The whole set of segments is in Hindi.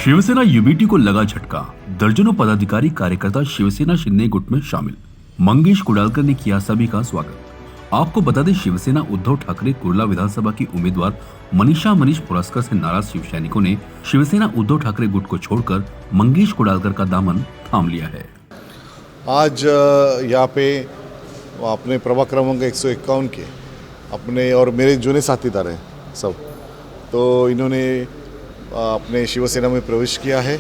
शिवसेना यूबीटी को लगा झटका। दर्जनों पदाधिकारी कार्यकर्ता शिवसेना शिंदे गुट में शामिल। मंगेश कुडालकर ने किया सभी का स्वागत। आपको बता दें, शिवसेना उद्धव ठाकरे कुर्ला विधानसभा की उम्मीदवार मनीष पुरस्कर से नाराज शिव सैनिकों ने शिवसेना उद्धव ठाकरे गुट को छोड़कर मंगेश कुडालकर का दामन थाम लिया है। आज यहाँ पे अपने प्रभाग क्रमांक 151 के अपने और मेरे जूने साथीदार हैं सब, तो इन्होंने अपने शिवसेना में प्रवेश किया है।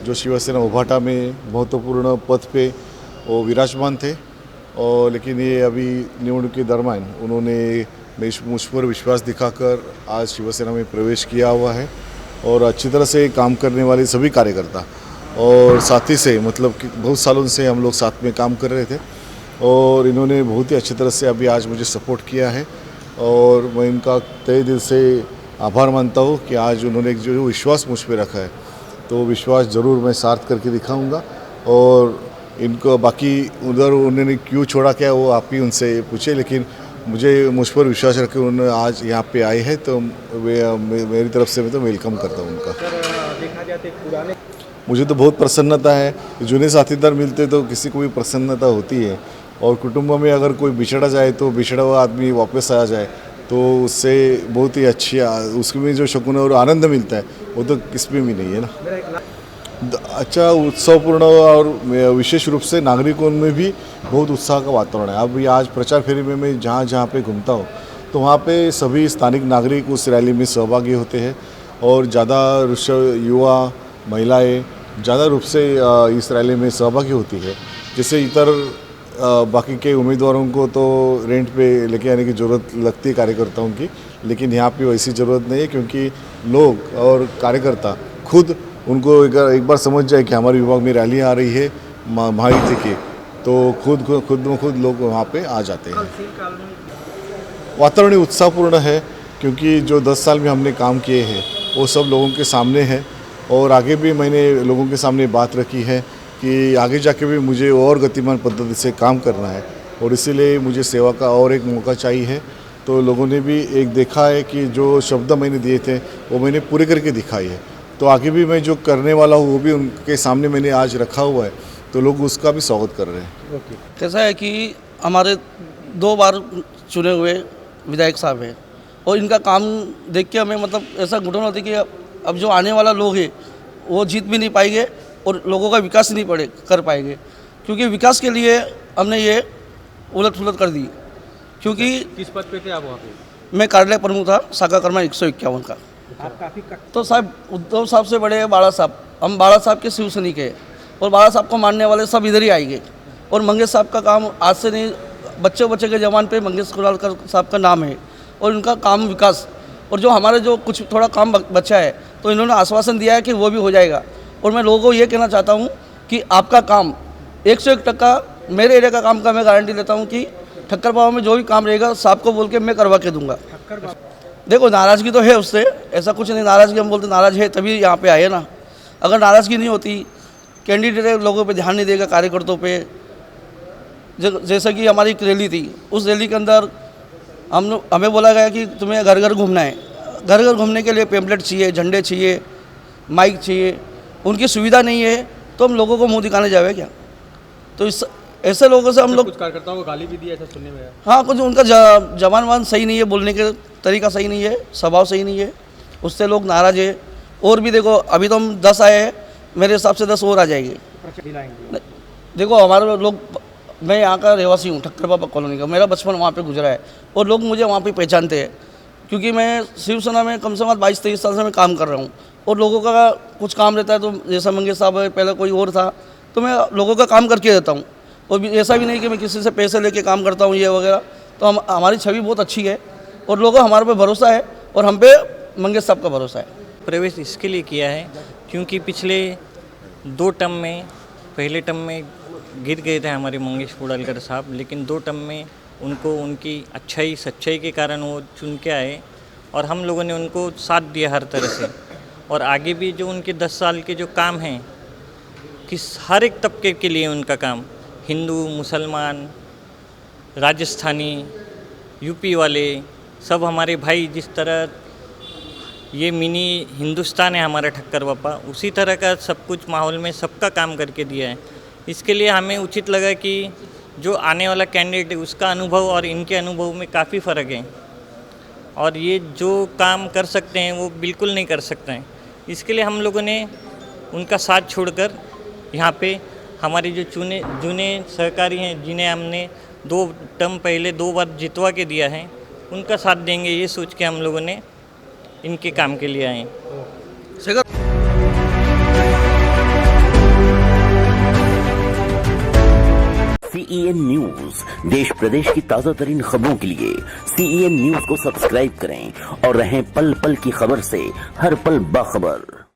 जो शिवसेना उभाटा में महत्वपूर्ण पद पे वो विराजमान थे, और लेकिन ये अभी निवडणूक के दरम्यान उन्होंने मुझ पर विश्वास दिखाकर आज शिवसेना में प्रवेश किया हुआ है। और अच्छी तरह से काम करने वाले सभी कार्यकर्ता और साथी से मतलब कि बहुत सालों से हम लोग साथ में काम कर रहे थे, और इन्होंने बहुत ही अच्छी तरह से अभी आज मुझे सपोर्ट किया है, और मैं इनका तहे दिल से आभार मानता हूँ कि आज उन्होंने एक जो विश्वास मुझ पर रखा है, तो विश्वास ज़रूर मैं सार्थ करके दिखाऊंगा। और इनको बाकी उधर उन्होंने क्यों छोड़ा क्या वो आप ही उनसे पूछे, लेकिन मुझ पर विश्वास रख के उन्होंने आज यहाँ पे आए हैं, तो मेरी तरफ से मैं तो वेलकम करता हूँ उनका। देखा जाए पुराने मुझे तो बहुत प्रसन्नता है। जूने साथीदार मिलते तो किसी को भी प्रसन्नता होती है, और कुटुंब में अगर कोई बिछड़ा जाए तो बिछड़ा हुआ आदमी वापस आ जाए तो उससे बहुत ही अच्छी उसमें जो शकुन और आनंद मिलता है वो तो किसमें भी नहीं है ना। अच्छा उत्सवपूर्ण और विशेष रूप से नागरिकों में भी बहुत उत्साह का वातावरण है। अब आज प्रचार फेरी में मैं जहाँ पे घूमता हूँ तो वहाँ पे सभी स्थानिक नागरिक उस रैली में सहभागी होते हैं, और ज़्यादा युवा महिलाएं ज़्यादा रूप से इस रैली में सहभागी होती है। जैसे इतर बाकी के उम्मीदवारों को तो रेंट पे लेके आने की ज़रूरत लगती है कार्यकर्ताओं की, लेकिन यहाँ पे वैसी ज़रूरत नहीं है, क्योंकि लोग और कार्यकर्ता खुद उनको एक बार समझ जाए कि हमारे विभाग में रैली आ रही है महायुति की, तो खुद लोग वहाँ पे आ जाते हैं। वातावरण उत्साहपूर्ण है, क्योंकि जो 10 साल में हमने काम किए हैं वो सब लोगों के सामने है, और आगे भी मैंने लोगों के सामने बात रखी है कि आगे जाके भी मुझे और गतिमान पद्धति से काम करना है, और इसीलिए मुझे सेवा का और एक मौका चाहिए है। तो लोगों ने भी एक देखा है कि जो शब्द मैंने दिए थे वो मैंने पूरे करके दिखाई है, तो आगे भी मैं जो करने वाला हूँ वो भी उनके सामने मैंने आज रखा हुआ है, तो लोग उसका भी स्वागत कर रहे हैं। कैसा है कि हमारे 2 बार चुने हुए विधायक साहब हैं, और इनका काम देख के हमें मतलब ऐसा घुटन होती है कि अब जो आने वाला लोग हैं वो जीत भी नहीं पाएंगे और लोगों का विकास नहीं कर पाएंगे, क्योंकि विकास के लिए हमने ये उलट फुलट कर दी। क्योंकि किस पद पे थे आप वहाँ पे? मैं कार्यालय प्रमुख था शाखा क्रमांक 151 का। आप काफ़ी तो साहब उद्धव साहब से बड़े बाला साहब, हम बाला साहब के शिव सैनिक है, और बाला साहब को मानने वाले सब इधर ही आएंगे। और मंगेश साहब का काम आज से नहीं, बच्चे के जवान पे मंगेश कुडालकर साहब का नाम है, और उनका काम विकास, और जो हमारे जो कुछ थोड़ा काम बचा है तो इन्होंने आश्वासन दिया है कि वो भी हो जाएगा। और मैं लोगों को ये कहना चाहता हूँ कि आपका काम 101% मेरे एरिया का काम का मैं गारंटी लेता हूँ कि ठक्कर बाबा में जो भी काम रहेगा साहब को बोल के मैं करवा के दूंगा। देखो नाराज़गी तो है उससे, ऐसा कुछ नहीं, नाराज़गी हम बोलते नाराज़ है तभी यहाँ पे आए ना। अगर नाराज़गी नहीं होती, कैंडिडेट लोगों पे ध्यान नहीं देगा, कार्यकर्ताओं पे। जैसे कि हमारी एक रैली थी, उस रैली के अंदर हमें बोला गया कि तुम्हें घर घर घूमना है। घर घर घूमने के लिए पेम्पलेट चाहिए, झंडे चाहिए, माइक चाहिए, उनकी सुविधा नहीं है, तो हम लोगों को मुँह दिखाने जाए क्या? तो इस ऐसे लोगों से हम लोग कुछ कार्यकर्ताओं को गाली भी दी, ऐसा सुनने में आया। हाँ, कुछ उनका जबान सही नहीं है, बोलने के तरीका सही नहीं है, स्वभाव सही नहीं है, उससे लोग नाराज़ है। और भी देखो अभी तो हम 10 आए हैं, मेरे हिसाब से 10 और आ जाएंगे। देखो हमारे लोग, मैं यहाँ का रहवासी हूँ, ठक्कर बाबा कॉलोनी का, मेरा बचपन वहाँ पे गुजरा है, और लोग मुझे वहाँ पे पहचानते हैं, क्योंकि मैं शिवसेना में कम से कम 22-23 साल से मैं काम कर रहा हूँ। और लोगों का कुछ काम रहता है, तो जैसा मंगेश साहब है, पहले कोई और था, तो मैं लोगों का काम करके देता हूँ। और ऐसा भी नहीं कि मैं किसी से पैसे लेके काम करता हूँ ये वगैरह। तो हमारी छवि बहुत अच्छी है, और लोगों का हमारे पे भरोसा है, और हम पे मंगेश साहब का भरोसा है। प्रवेश इसके लिए किया है क्योंकि पिछले 2 टर्म में, पहले टर्म में गिर गए थे हमारे मंगेश कुडालकर साहब, लेकिन 2 टर्म में उनको उनकी अच्छाई सच्चाई के कारण वो चुन के आए, और हम लोगों ने उनको साथ दिया हर तरह से। और आगे भी जो उनके 10 साल के जो काम हैं, कि हर एक तबके के लिए उनका काम, हिंदू, मुसलमान, राजस्थानी, यूपी वाले, सब हमारे भाई जिस तरह ये मिनी हिंदुस्तान है हमारा ठक्कर बापा, उसी तरह का सब कुछ माहौल में सबका काम करके दिया है। इसके लिए हमें उचित लगा कि जो आने वाला कैंडिडेट है उसका अनुभव और इनके अनुभव में काफ़ी फ़र्क है, और ये जो काम कर सकते हैं वो बिल्कुल नहीं कर सकते हैं। इसके लिए हम लोगों ने उनका साथ छोड़कर यहाँ पे हमारे जो जूने सहकारी हैं, जिन्हें हमने 2 टर्म पहले 2 बार जितवा के दिया है, उनका साथ देंगे, ये सोच के हम लोगों ने इनके काम के लिए आए हैं। CEN न्यूज देश प्रदेश की ताजा तरीन खबरों के लिए CEN न्यूज को सब्सक्राइब करें और रहें पल पल की खबर से हर पल बाखबर।